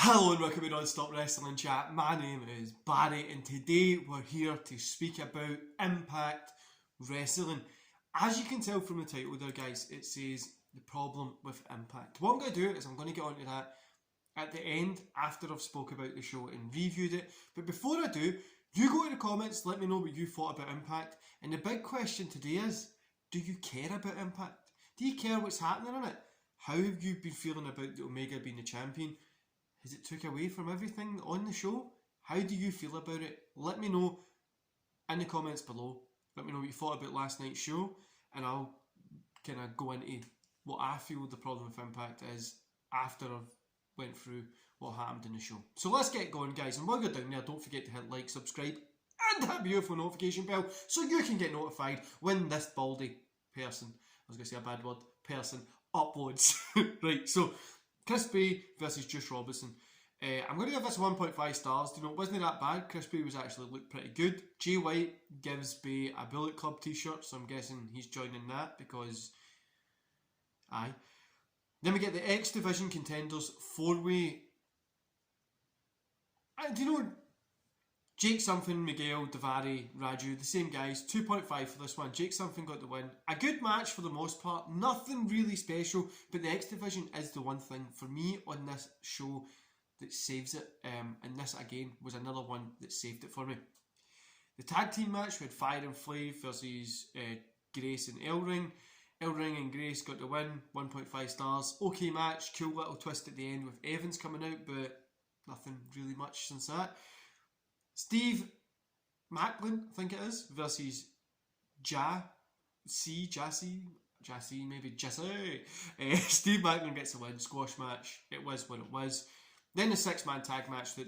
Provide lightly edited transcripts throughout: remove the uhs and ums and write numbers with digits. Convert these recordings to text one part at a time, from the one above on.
Hello and welcome to Non-Stop Wrestling Chat. My name is Barry and today we're here to speak about Impact Wrestling. As you can tell from the title there, guys, it says the problem with Impact. What I'm going to do is I'm going to get onto that at the end after I've spoke about the show and reviewed it. But before I do, you go in the comments, let me know what you thought about Impact. And the big question today is, do you care about Impact? Do you care what's happening in it? How have you been feeling about the Omega being the champion? Has it took away from everything on the show? How do you feel about it? Let me know in the comments below. Let me know what you thought about last night's show, and I'll kind of go into what I feel the problem with Impact is after I've went through what happened in the show. So let's get going, guys, and while you're down there, don't forget to hit like, subscribe, and that beautiful notification bell so you can get notified when this baldy person, I was going to say a bad word, person, uploads. Right, so Chris Bay versus Juice Robinson. I'm going to give this 1.5 stars. You know, it wasn't that bad. Chris Bay was actually looked pretty good. Jay White gives Bay a Bullet Club t-shirt, so I'm guessing he's joining that because... Aye. Then we get the X Division Contenders 4-way. Do you know... Jake Something, Miguel, Daivari, Raju, the same guys. 2.5 for this one. Jake Something got the win. A good match for the most part. Nothing really special. But the X Division is the one thing for me on this show that saves it. And this again was another one that saved it for me. The tag team match, we had Fire and Flav versus Grace and El-Ring. El-Ring and Grace got the win. 1.5 stars. Okay match. Cool little twist at the end with Evans coming out. But nothing really much since that. Steve Macklin, I think it is, versus Jassy, maybe Jassy. Steve Macklin gets a win, squash match. It was what it was. Then the 6-man tag match that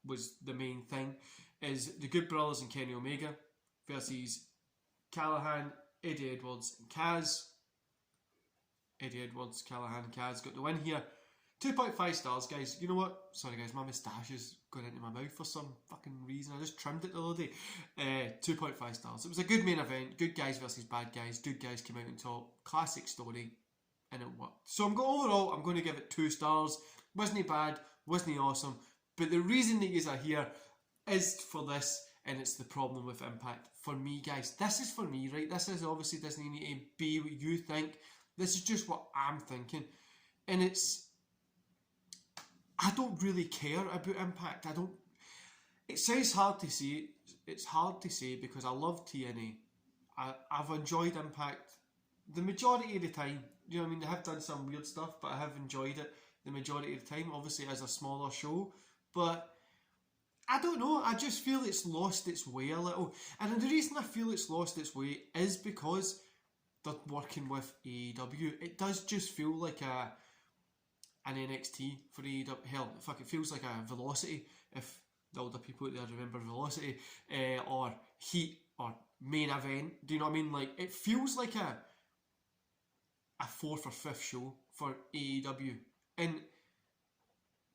was the main thing is the Good Brothers and Kenny Omega versus Callahan, Eddie Edwards and Kaz. Eddie Edwards, Callahan and Kaz got the win here. 2.5 stars, guys. You know what? Sorry, guys, my moustache is going into my mouth for some fucking reason. I just trimmed it the other day. 2.5 stars. It was a good main event. Good guys versus bad guys. Good guys came out on top. Classic story. And it worked. So overall, I'm going to give it 2 stars. Wasn't bad. Wasn't awesome. But the reason that you are here is for this. And it's the problem with Impact. For me, guys. This is for me, right? This is obviously doesn't need to be what you think. This is just what I'm thinking. And it's... I don't really care about Impact. It sounds hard to say. It's hard to say because I love TNA. I've enjoyed Impact the majority of the time. You know what I mean? They have done some weird stuff, but I have enjoyed it the majority of the time. Obviously, as a smaller show, but I don't know. I just feel it's lost its way a little. And the reason I feel it's lost its way is because they're working with AEW. It does just feel like an NXT for AEW. Hell, fuck, it feels like a Velocity, if the older people out there remember Velocity, or Heat, or Main Event. Do you know what I mean? Like, it feels like a 4th or 5th show for AEW, and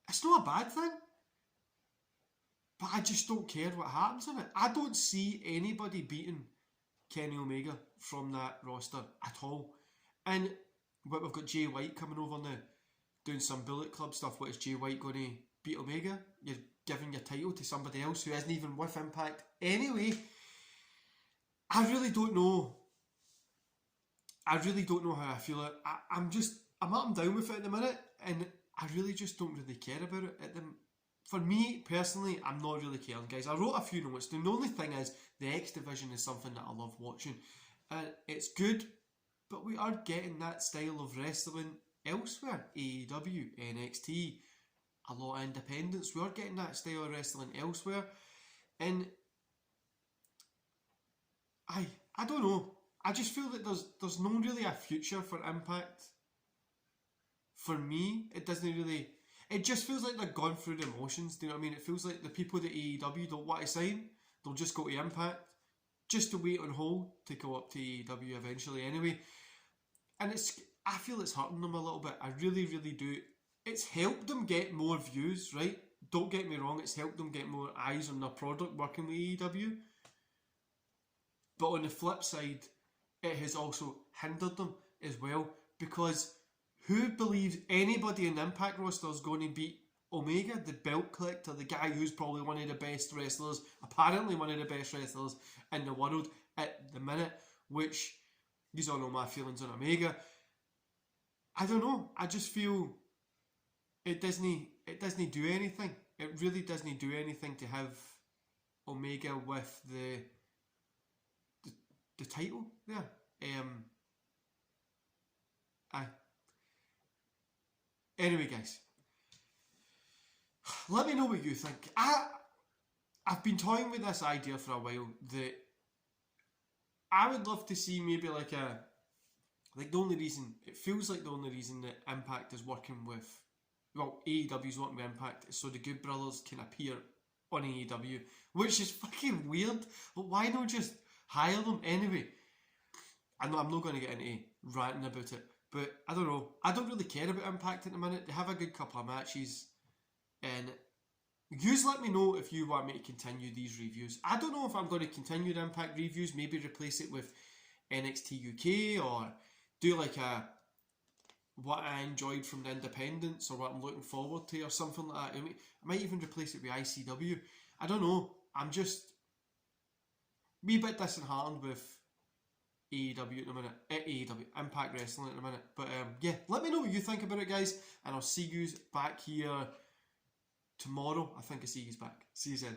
it's not a bad thing, but I just don't care what happens in it. I don't see anybody beating Kenny Omega from that roster at all. And we've got Jay White coming over now, doing some Bullet Club stuff. What is Jay White going to beat Omega? You're giving your title to somebody else who isn't even with Impact anyway. I really don't know. I really don't know how I feel. I'm up and down with it at the minute, and I really just don't really care about it. For me personally, I'm not really caring, guys. I wrote a few notes. The only thing is, the X Division is something that I love watching, and it's good, but we are getting that style of wrestling elsewhere. AEW, NXT, a lot of independents. We are getting that style of wrestling elsewhere, and I don't know. I just feel that there's no really a future for Impact. For me, it doesn't really. It just feels like they're gone through the motions. Do you know what I mean? It feels like the people that AEW don't want to sign, they'll just go to Impact, just to wait on hold to go up to AEW eventually anyway. And I feel it's hurting them a little bit. I really, really do. It's helped them get more views, right? Don't get me wrong, it's helped them get more eyes on their product working with AEW. But on the flip side, it has also hindered them as well, because who believes anybody in the Impact roster is going to beat Omega, the belt collector, the guy who's probably one of the best wrestlers, apparently one of the best wrestlers in the world at the minute, which you all know my feelings on Omega. I don't know. I just feel it doesn't do anything. It really doesn't do anything to have Omega with the title there. Aye. Anyway, guys, let me know what you think. I've been toying with this idea for a while that I would love to see maybe like the only reason it feels like the only reason that Impact is working with, well, AEW is working with Impact is so the Good Brothers can appear on AEW, which is fucking weird. But why not just hire them anyway? I know I'm not going to get into ranting about it, but I don't know. I don't really care about Impact at the minute. They have a good couple of matches, and you let me know if you want me to continue these reviews. I don't know if I'm going to continue the Impact reviews, maybe replace it with NXT UK, or do like a what I enjoyed from the independents, or what I'm looking forward to, or something like that. I might even replace it with ICW. I don't know. I'm just a wee bit disheartened with AEW at the minute. AEW, Impact Wrestling at the minute. But yeah, let me know what you think about it, guys, and I'll see you back here tomorrow. I think I see you back. See you then.